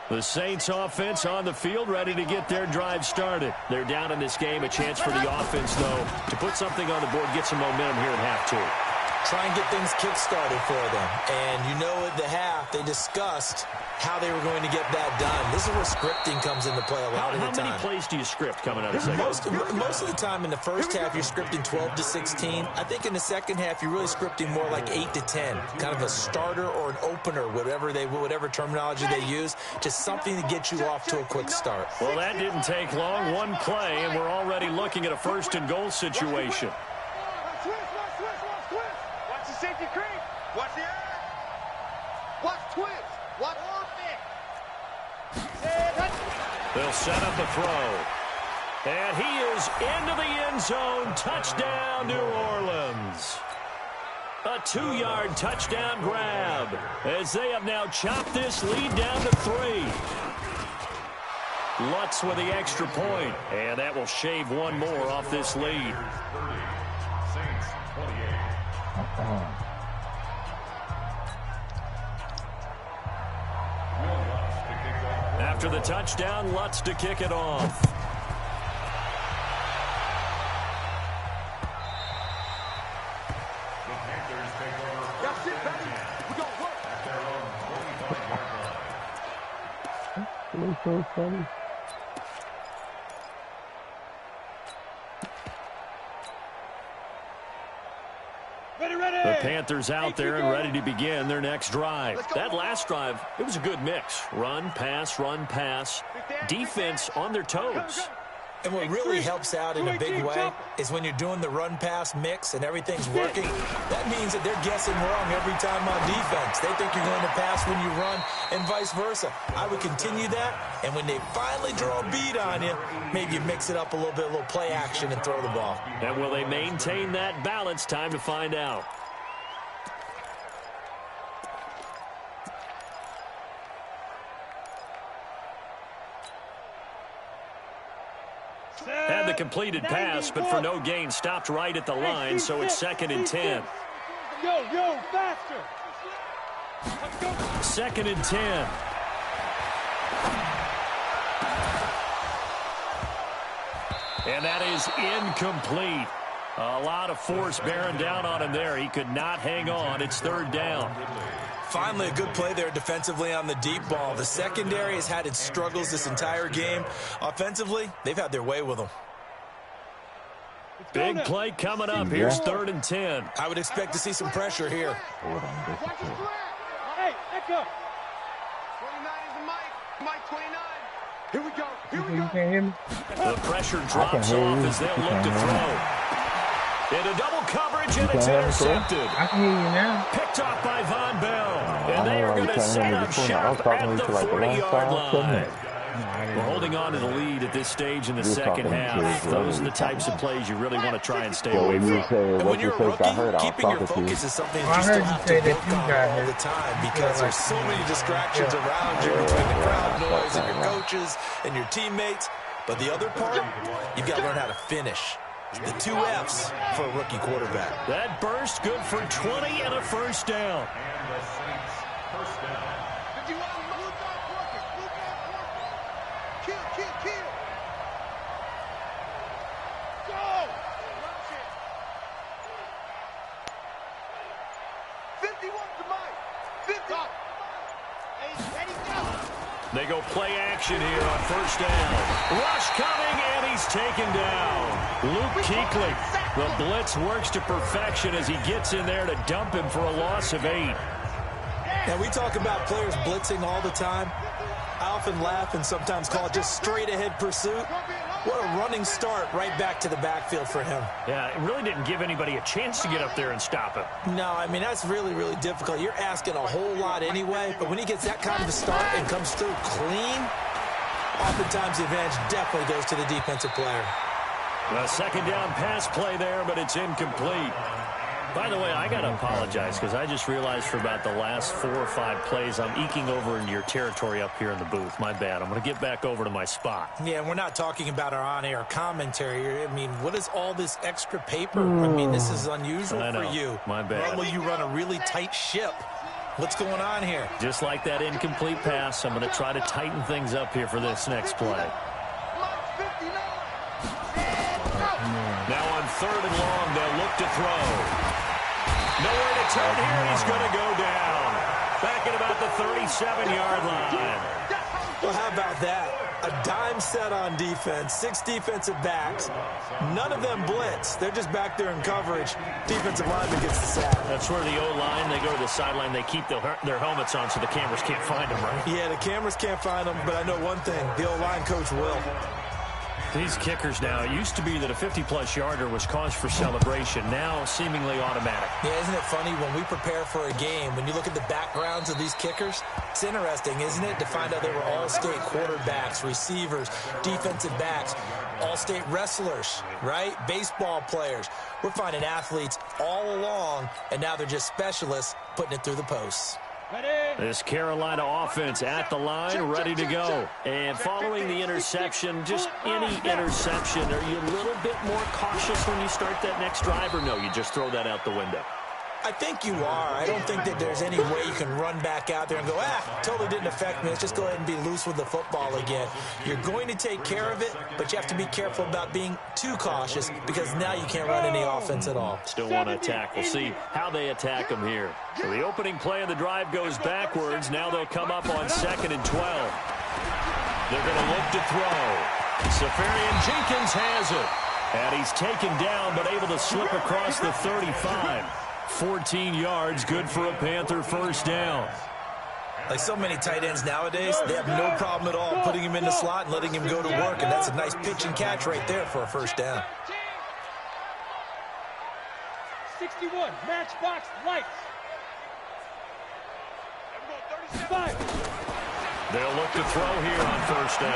The Saints offense on the field, ready to get their drive started. They're down in this game. A chance for the offense, though, to put something on the board, get some momentum here in half 2. Try and get things kick-started for them. And you know at the half, they discussed how they were going to get that done. This is where scripting comes into play a lot of the time. How many plays do you script coming out of the second? Most of the time in the first half, you're scripting 12 to 16. I think in the second half, you're really scripting more like 8 to 10. Kind of a starter or an opener, whatever terminology they use. Just something to get you off to a quick start. Well, that didn't take long. 1 play, and we're already looking at a first and goal situation. Watch the safety creep. Watch the eye. Watch twist. Watch off They'll set up a throw. And he is into the end zone. Touchdown, New Orleans. A 2-yard touchdown grab as they have now chopped this lead down to 3. Lutz with the extra point, and that will shave 1 more off this lead. 30, Saints 28. After the touchdown, Lutz to kick it off. The Panthers take over. That's it, baby. We gonna work. At their own 45-yard line. It was so funny. The Panthers out there and ready to begin their next drive. That last drive, it was a good mix. Run, pass, defense on their toes. And what really helps out in a big way is when you're doing the run-pass mix and everything's working, that means that they're guessing wrong every time on defense. They think you're going to pass when you run and vice versa. I would continue that, and when they finally draw a beat on you, maybe you mix it up a little bit, a little play action and throw the ball. And will they maintain that balance? Time to find out. Had the completed pass, but for no gain, stopped right at the line, so it's 2nd and 10. Yo, faster. 2nd and 10. And that is incomplete. A lot of force bearing down on him there. He could not hang on. It's third down. Finally, a good play there defensively on the deep ball. The secondary has had its struggles this entire game. Offensively, they've had their way with them. Big play coming up. Here's 3rd and 10. I would expect to see some pressure here. Hey, echo. 29 is the mic. Mike 29. Here we go. Here we You go. can't hear me? The pressure drops hear off you. as they'll You look can't to hear me. throw. Into double coverage, and You it's can't hear me, Chris? intercepted. I can hear you now. Picked off by Von Bell. And they I are don't going know why you to can't set hear me up before. I was shop talking at to the you for like the last 40-yard 5-10 line. minutes. We're holding on to the lead at this stage in the You're second talking to half. us, Those are the really. types of plays you really want to try and stay So away when you from. say, And what when you you're a say, I rookie, heard I was keeping your talking to you. focus is something Well, I that you heard still you have say to that work you on got all hurt. the time because Yeah, there's so many distractions around you between the crowd noise and your coaches and your teammates. But the other part, you've got to learn how to finish. The 2 F's for a rookie quarterback. That burst good for 20 and a first down. And the Saints, first down. Did you want to blue dot working? Blue dot working. Kill, kill, kill. Go. Rush it. 51 to Mike. 50. Hey, ready, go. They go play action here on first down. Rush coming, and he's taken down. Luke Kuechly. The blitz works to perfection as he gets in there to dump him for a loss of 8. Now, we talk about players blitzing all the time. I often laugh and sometimes call it just straight-ahead pursuit. What a running start right back to the backfield for him. Yeah, it really didn't give anybody a chance to get up there and stop him. No, I mean, that's really, really difficult. You're asking a whole lot anyway, but when he gets that kind of a start and comes through clean, oftentimes the advantage definitely goes to the defensive player. A second down pass play there, but it's incomplete. By the way, I got to apologize because I just realized for about the last 4 or 5 plays, I'm eking over into your territory up here in the booth. My bad. I'm going to get back over to my spot. Yeah, and we're not talking about our on-air commentary. I mean, what is all this extra paper? I mean, this is unusual I know. for you. My bad. Normally you run a really tight ship. What's going on here? Just like that incomplete pass, I'm going to try to tighten things up here for this next play. Mike 59. Now on 3rd and long, they'll look to throw. Nowhere to turn here. He's going to go down. Back at about the 37-yard line. Well, how about that? A dime set on defense, 6 defensive backs. None of them blitz. They're just back there in coverage. Defensive lineman gets the sack. That's where the O-line, they go to the sideline, they keep their helmets on so the cameras can't find them, right? Yeah, the cameras can't find them, but I know one thing. The O-line coach will. These kickers now, it used to be that a 50-plus yarder was cause for celebration. Now, seemingly automatic. Yeah, isn't it funny when we prepare for a game, when you look at the backgrounds of these kickers, it's interesting, isn't it, to find out they were all-state quarterbacks, receivers, defensive backs, all-state wrestlers, right? Baseball players. We're finding athletes all along, and now they're just specialists putting it through the posts. This Carolina offense at the line, ready to go. And following the interception, just any interception, are you a little bit more cautious when you start that next drive, or no, you just throw that out the window? I think you are. I don't think that there's any way you can run back out there and go, totally didn't affect me. Let's just go ahead and be loose with the football again. You're going to take care of it, but you have to be careful about being too cautious because now you can't run any offense at all. Still want to attack. We'll see how they attack them here. So the opening play of the drive goes backwards. Now they'll come up on 2nd and 12. They're going to look to throw. Safarian Jenkins has it. And he's taken down, but able to slip across the 35. 14 yards, good for a Panther first down. Like so many tight ends nowadays, they have no problem at all putting him in the slot and letting him go to work, and that's a nice pitch and catch right there for a first down. 61, matchbox lights. 5. They'll look to throw here on first down.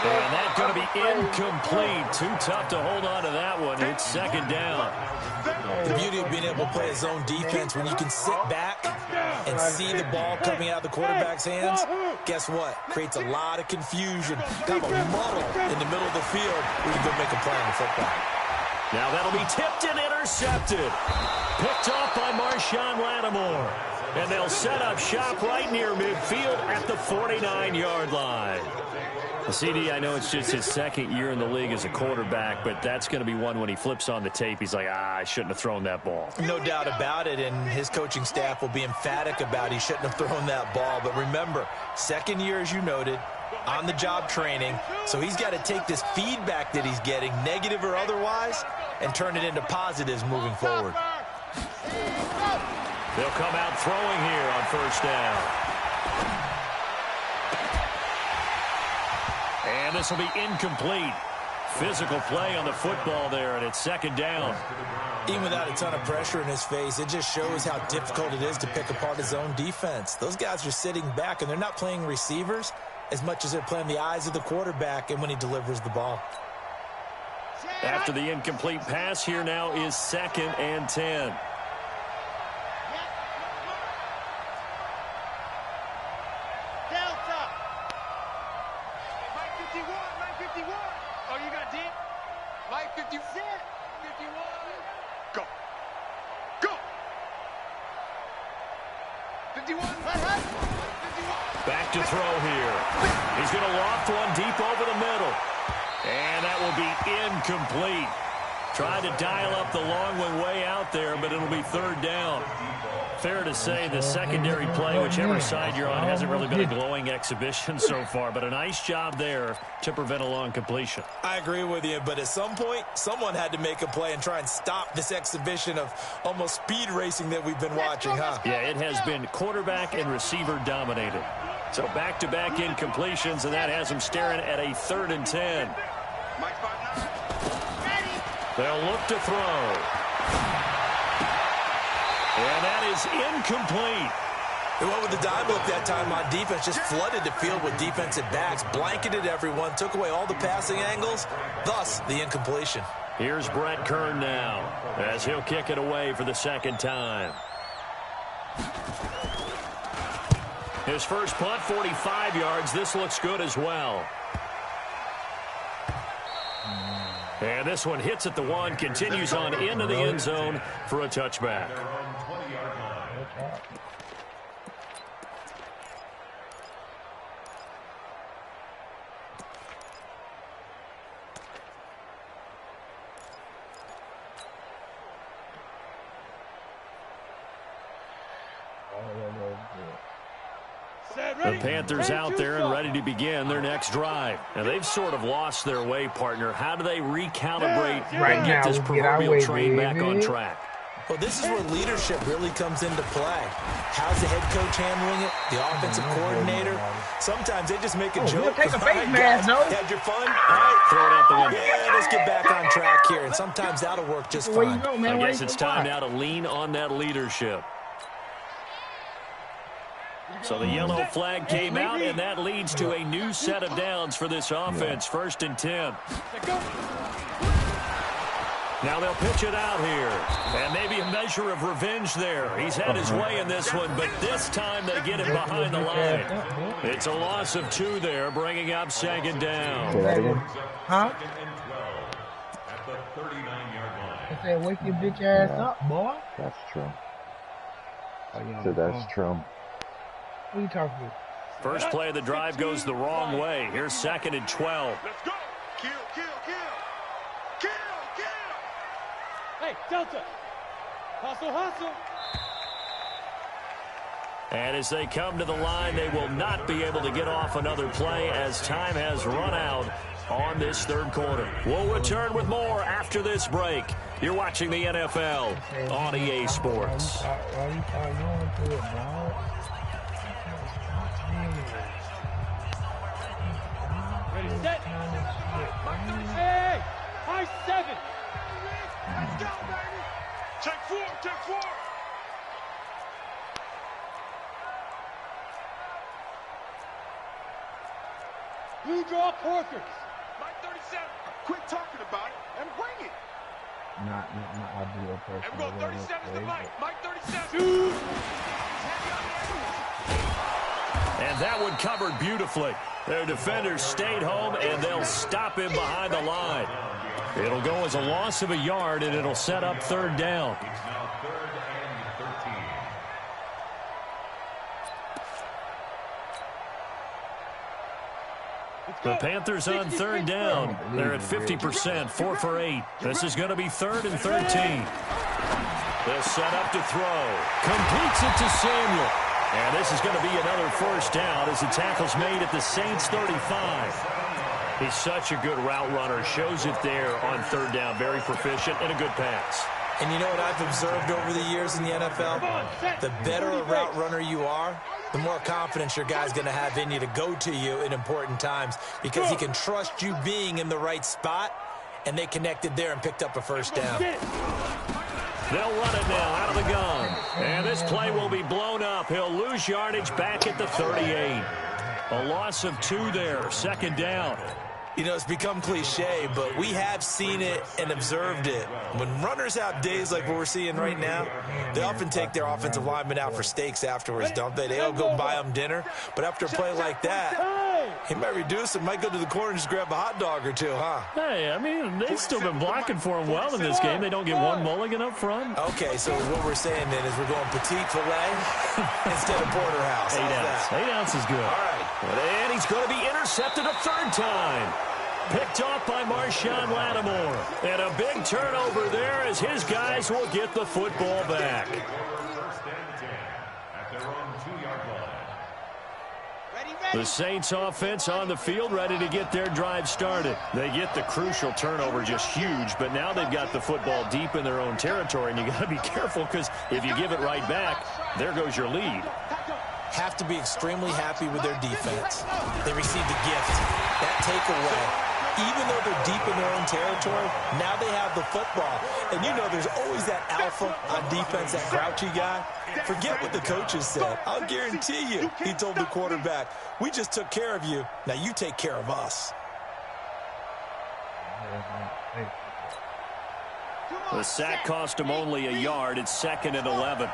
And that's going to be incomplete. Too tough to hold on to that one. It's 2nd down. The beauty of being able to play a zone defense when you can sit back and see the ball coming out of the quarterback's hands, guess what? Creates a lot of confusion, kind of a muddle in the middle of the field where you can go make a play on the football. Now that'll be tipped and intercepted. Picked off by Marshawn Lattimore. And they'll set up shop right near midfield at the 49-yard line. CD, I know it's just his second year in the league as a quarterback, but that's going to be one when he flips on the tape. He's like, I shouldn't have thrown that ball. No doubt about it, and his coaching staff will be emphatic about he shouldn't have thrown that ball. But remember, second year, as you noted, on-the-job training, so he's got to take this feedback that he's getting, negative or otherwise, and turn it into positives moving forward. They'll come out throwing here on first down. And this will be incomplete. Physical play on the football there, and it's second down. Even without a ton of pressure in his face, it just shows how difficult it is to pick apart his own defense. Those guys are sitting back, and they're not playing receivers as much as they're playing the eyes of the quarterback and when he delivers the ball. After the incomplete pass, here now is 2nd and 10. Back to throw here. He's going to loft one deep over the middle. And that will be incomplete. Tried to dial up the long one way out there, but it'll be third down. Fair to say the secondary play, whichever side you're on, hasn't really been a glowing exhibition so far, but a nice job there to prevent a long completion. I agree with you, but at some point, someone had to make a play and try and stop this exhibition of almost speed racing that we've been watching, huh? Yeah, it has been quarterback and receiver dominated. So back-to-back incompletions, and that has them staring at a 3rd and 10. They'll look to throw. And that is incomplete. They went with the dime look that time on defense, just flooded the field with defensive backs, blanketed everyone, took away all the passing angles, thus the incompletion. Here's Brett Kern now as he'll kick it away for the second time. His first punt, 45 yards. This looks good as well. And this one hits at the 1, continues on into the end zone for a touchback. The Panthers out there and ready to begin their next drive. Now, they've sort of lost their way, partner. How do they recalibrate and get this proverbial train back on track? Well, this is where leadership really comes into play. How's the head coach handling it? The offensive coordinator? Sometimes they just make a joke. Take a face mask, no? Had your fun? All right. Throw it out the window. Yeah, let's get back on track here. And sometimes that'll work just fine. I guess it's time now to lean on that leadership. So the yellow flag came out, and that leads to a new set of downs for this offense. 1st and 10. Now they'll pitch it out here. And maybe a measure of revenge there. He's had his way in this one, but this time they get him behind the line. It's a loss of 2 there, bringing up 2nd down. Huh? At the 39-yard line. I said, wake your bitch ass up, boy. That's true. Oh, So that's true. Who you talking to? First play of the drive goes the wrong way. Here's 2nd and 12. Let's go. Kill, kill, kill. Kill, kill. Hey, Delta. Hustle, hustle. And as they come to the line, they will not be able to get off another play as time has run out on this 3rd quarter. We'll return with more after this break. You're watching the NFL on EA Sports. Why you going to it, bro? Ready, set. Hey, high 7. Let's go, baby. Check 4, check 4. Blue draw Corkers. Mike 37. Quit talking about it and bring it. Not ideal person. And we're going 37 to Mike. Mike 37. Shoot. And that one covered beautifully. Their defenders stayed home, and they'll stop him behind the line. It'll go as a loss of a yard, and it'll set up 3rd down. It's now 3rd and 13. The Panthers on third down. They're at 50%, 4 for 8. This is going to be 3rd and 13. They'll set up to throw. Completes it to Samuel. And this is going to be another first down as the tackle's made at the Saints 35. He's such a good route runner. Shows it there on third down. Very proficient and a good pass. And you know what I've observed over the years in the NFL? The better a route runner you are, the more confidence your guy's going to have in you to go to you in important times because he can trust you being in the right spot, and they connected there and picked up a first down. They'll run it now out of the gun. And this play will be blown up. He'll lose yardage back at the 38. A loss of 2 there, 2nd down. You know, it's become cliche, but we have seen it and observed it. When runners have days like what we're seeing right now, they often take their offensive linemen out for steaks afterwards, don't they? They'll go buy them dinner. But after a play like that, he might reduce it, might go to the corner and just grab a hot dog or two, huh? Hey, I mean, they've still been blocking for him well in this game. They don't get one mulligan up front. Okay, so what we're saying then is we're going petite filet instead of porterhouse. 8 ounce. 8 ounce is good. All right. And he's going to be intercepted a 3rd time. Picked off by Marshawn Lattimore. And a big turnover there as his guys will get the football back. First and 10 at their own 2-yard line. The Saints offense on the field ready to get their drive started. They get the crucial turnover, just huge, but now they've got the football deep in their own territory, and you got to be careful because if you give it right back, there goes your lead. Have to be extremely happy with their defense. They received a gift. That takeaway. Even though they're deep in their own territory, now they have the football. And you know there's always that alpha on defense, that grouchy guy. Forget what the coaches said. I'll guarantee you, he told the quarterback, we just took care of you. Now you take care of us. The sack cost him only a yard. It's 2nd and 11.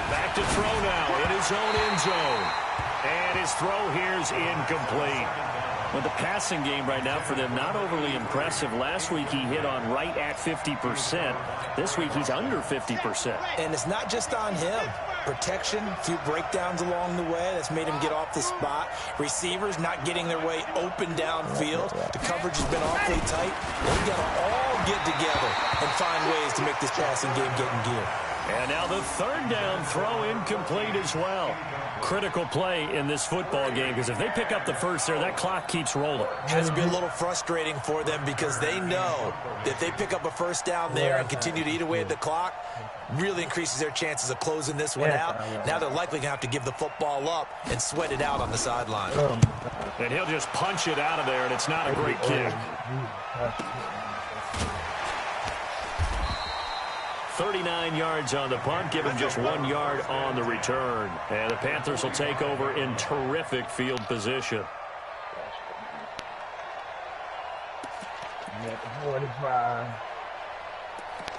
Back to throw now in his own end zone. And his throw here's incomplete. Well, the passing game right now for them, not overly impressive. Last week he hit on right at 50%. This week he's under 50%. And it's not just on him. Protection, a few breakdowns along the way. That's made him get off the spot. Receivers not getting their way open downfield. The coverage has been awfully tight. They've got to all get together and find ways to make this passing game get in gear. And now the 3rd down throw incomplete as well. Critical play in this football game because if they pick up the first there, that clock keeps rolling. Has to be a little frustrating for them because they know that if they pick up a first down there and continue to eat away at the clock, really increases their chances of closing this one out. Now they're likely going to have to give the football up and sweat it out on the sideline. And he'll just punch it out of there, and it's not a great kick. 39 yards on the punt, give him just 1 yard on the return. And the Panthers will take over in terrific field position. At the 45,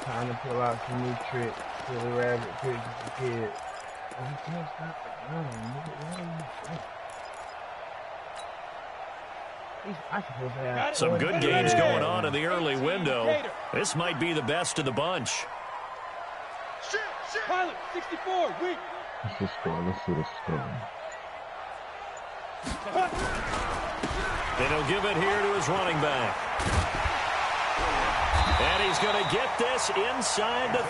time to pull out some new tricks for the rabbit pigs for kids. You can't stop it running, nigga. Some good games going on in the early window. This might be the best of the bunch. Pilot, 64, weak. Let's see the score. And he'll give it here to his running back. And he's going to get this inside the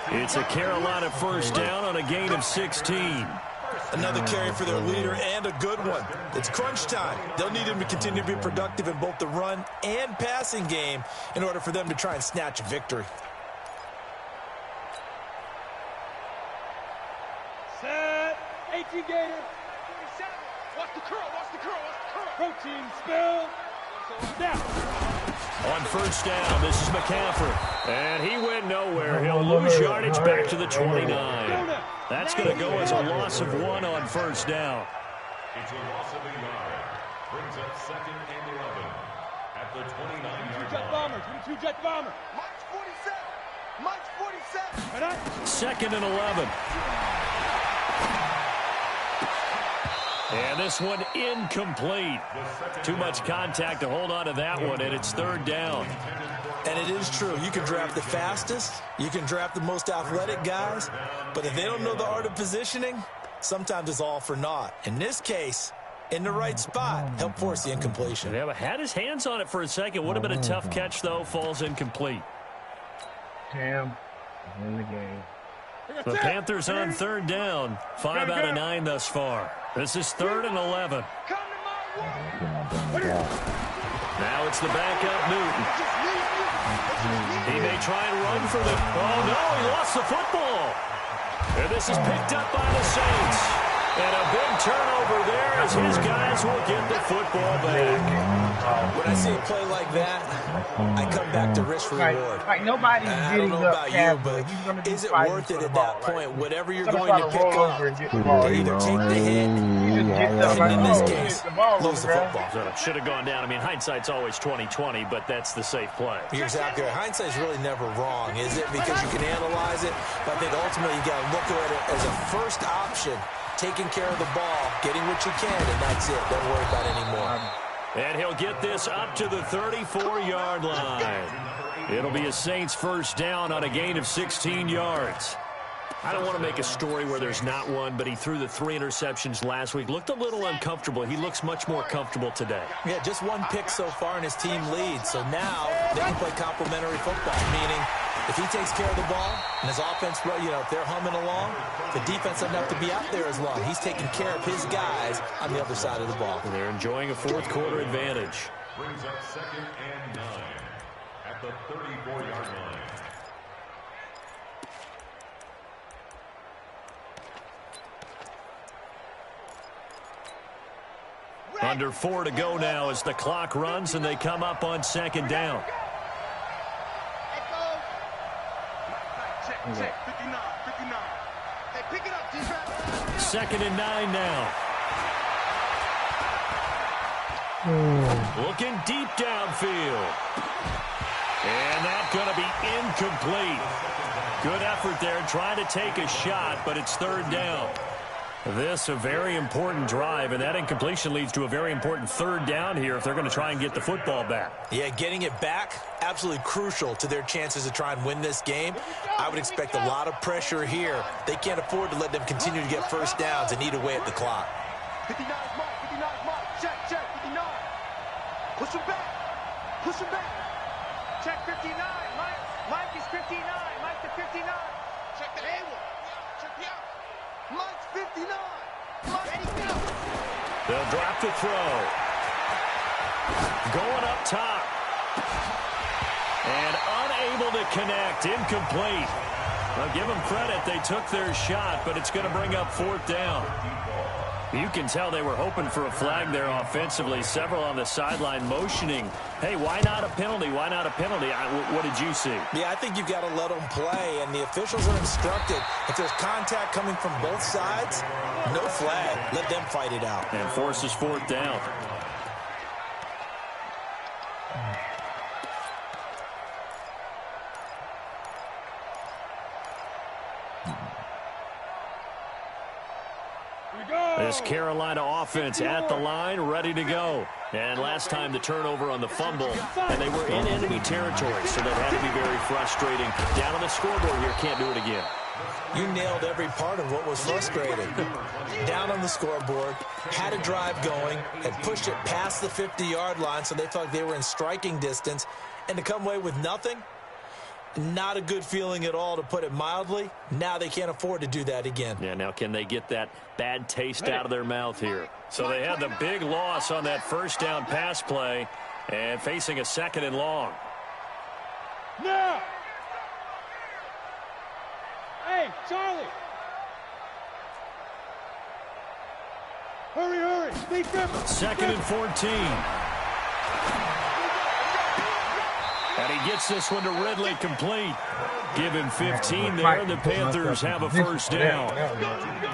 30. It's a Carolina first down on a gain of 16. Another carry for their leader and a good one. It's crunch time. They'll need him to continue to be productive in both the run and passing game in order for them to try and snatch a victory. Set. 18 Gator. 47. Watch the curl. Watch the curl. Watch the curl. Protein spill. Down. On first down, this is McCaffrey. And he went nowhere. He'll lose yardage back to the 29. That's going to go as a loss of 1 on first down. It's a loss of a yard. Brings up 2nd and 11 at the 29-yard Jet bomber. 22 jet bomber. March 47. March 47. 2nd and 11. And this one incomplete. Too much contact to hold on to that one, and it's 3rd down. And it is true. You can draft the fastest. You can draft the most athletic guys. But if they don't know the art of positioning, sometimes it's all for naught. In this case, in the right spot, help force the incompletion. Yeah, had his hands on it for a second. Would have been a tough catch, though. Falls incomplete. Cam is in the game. The Panthers on third down. 5 out of 9 thus far. This is 3rd and 11. Now it's the backup Newton. He may try and run for the... Oh, no, he lost the football. And this is picked up by the Saints. And a big turnover there as his guys will get the football back. When I see a play like that, I come back to risk reward. Like nobody's I don't know about you, but is it worth it at that point? Whatever you're going to pick up, to either take the hit, and in this case, lose the football. Should have gone down. I mean, hindsight's always 20/20, but that's the safe play. You're exactly right. Hindsight's really never wrong, is it? Because you can analyze it, but I think ultimately you got to look at it as a first option. Taking care of the ball, getting what you can, and that's it. Don't worry about it anymore. And he'll get this up to the 34-yard line. It'll be a Saints first down on a gain of 16 yards. I don't want to make a story where there's not one, but he threw the 3 interceptions last week. Looked a little uncomfortable. He looks much more comfortable today. Yeah, just 1 pick so far, and his team leads. So now they can play complementary football, meaning if he takes care of the ball and his offense, if they're humming along, the defense doesn't have to be out there as long. He's taking care of his guys on the other side of the ball. And they're enjoying a fourth-quarter advantage. Brings up 2nd and 9 at the 34-yard line. Under 4 to go now as the clock runs and they come up on 2nd down. Check, 59. Hey, pick it up, defense. 2nd and 9 now. Looking deep downfield. And that's going to be incomplete. Good effort there, trying to take a shot, but it's 3rd down. This a very important drive, and that incompletion leads to a very important 3rd down here if they're going to try and get the football back. Yeah, getting it back, absolutely crucial to their chances to try and win this game. I would expect a lot of pressure here. They can't afford to let them continue to get first downs and eat away at the clock. 59 mark, check, 59. Push him back. Check 59, Mike is 59, Mike to 59. Check the A-1, check the out. Mike's 59. Mike, go. They'll drop the throw. Going up top. And unable to connect. Incomplete. Well, give them credit. They took their shot, but it's going to bring up 4th down. You can tell they were hoping for a flag there offensively. Several on the sideline motioning. Hey, why not a penalty? Why not a penalty? What did you see? Yeah, I think you've got to let them play, and the officials are instructed. If there's contact coming from both sides, no flag. Let them fight it out. And forces 4th down. This Carolina offense at the line, ready to go. And last time the turnover on the fumble, and they were in enemy territory, so that had to be very frustrating. Down on the scoreboard here, can't do it again. You nailed every part of what was frustrating. Down on the scoreboard, had a drive going, had pushed it past the 50-yard line, so they felt like they were in striking distance, and to come away with nothing, not a good feeling at all, to put it mildly. Now they can't afford to do that again. Yeah, now can they get that bad taste out of their mouth here? So they had the big loss on that first down pass play and facing a 2nd and long. Now! Hey, Charlie! Hurry! Be careful! 2nd and 14. And he gets this one to Ridley complete. Give him 15 there, and the Panthers have a first down.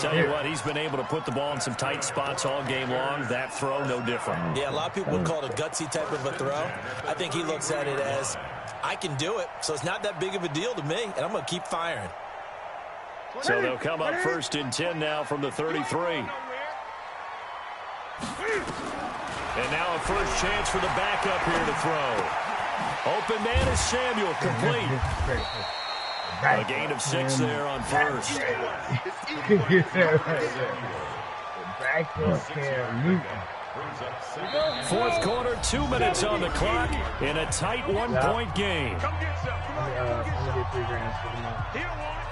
Tell you what, he's been able to put the ball in some tight spots all game long. That throw, no different. Yeah, a lot of people would call it a gutsy type of a throw. I think he looks at it as, I can do it, so it's not that big of a deal to me, and I'm going to keep firing. So they'll come up 1st and 10 now from the 33. And now a first chance for the backup here to throw. Open man is Samuel, complete. A gain of 6 there on first. Fourth quarter, 2 minutes on the clock in a tight 1-point game. Come get some. Come on, I'm gonna get 3 grand for the month. He don't want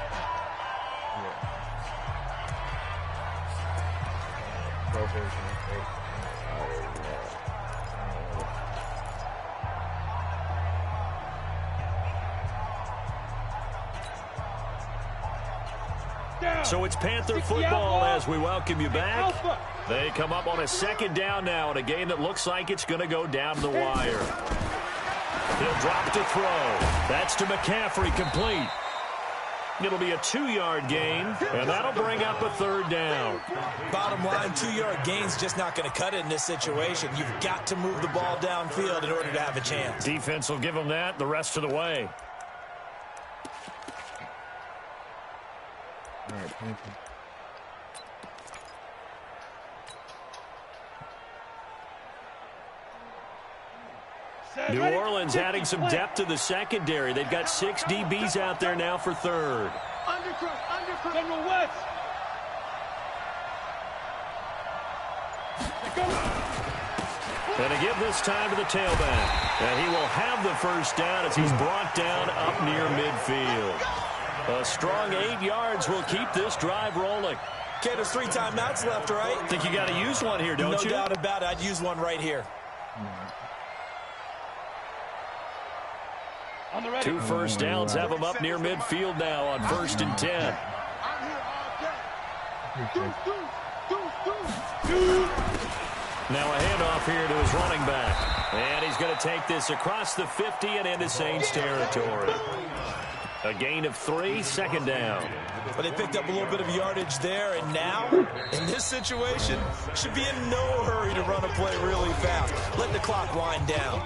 So it's Panther football as we welcome you back. They come up on a 2nd down now in a game that looks like it's going to go down to the wire. He'll drop to throw. That's to McCaffrey, complete. It'll be a 2-yard gain, and that'll bring up a 3rd down. Bottom line, 2-yard gain's just not going to cut it in this situation. You've got to move the ball downfield in order to have a chance. Defense will give them that the rest of the way. All right, thank you. New Orleans adding some depth to the secondary. They've got 6 DBs out there now for 3rd. Undercross. General West. And to give this time to the tailback. And he will have the 1st down as he's brought down up near midfield. A strong 8 yards will keep this drive rolling. Okay, there's 3 timeouts left, right? Think you got to use one here, don't you? No doubt about it. I'd use one right here. 2 first downs have them up near midfield now on 1st and 10. I'm here all day. Now a handoff here to his running back. And he's going to take this across the 50 and into Saints territory. A gain of 3, 2nd down. But they picked up a little bit of yardage there, and now, in this situation, should be in no hurry to run a play really fast. Let the clock wind down.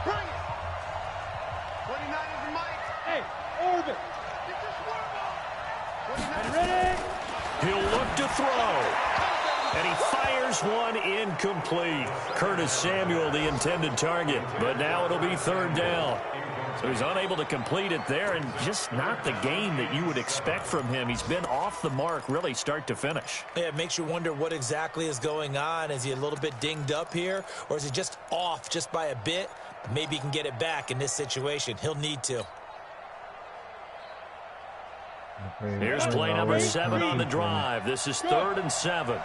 Bring it. 29 is the mic. Hey, orbit. Get this work on. 29 ready. He'll look to throw. And he fires one incomplete. Curtis Samuel, the intended target. But now it'll be 3rd down. So he's unable to complete it there, and just not the game that you would expect from him. He's been off the mark really start to finish. Yeah, it makes you wonder what exactly is going on. Is he a little bit dinged up here, or is he just off just by a bit? Maybe he can get it back in this situation. He'll need to. Here's play number 7 on the drive. This is 3rd and 7. 29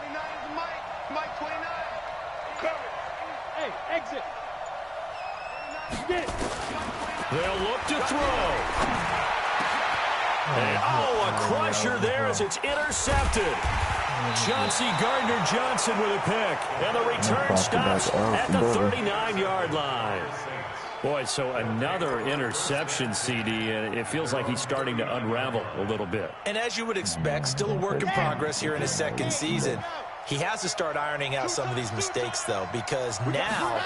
is the mic. Mike 29. Cover it. Hey, exit. Get it. They'll look to throw. And, a crusher there as it's intercepted. Chauncey Gardner-Johnson with a pick. And the return stops at the 39-yard line. Boy, so another interception, CD, and it feels like he's starting to unravel a little bit. And as you would expect, still a work in progress here in his 2nd season. He has to start ironing out some of these mistakes, though, because now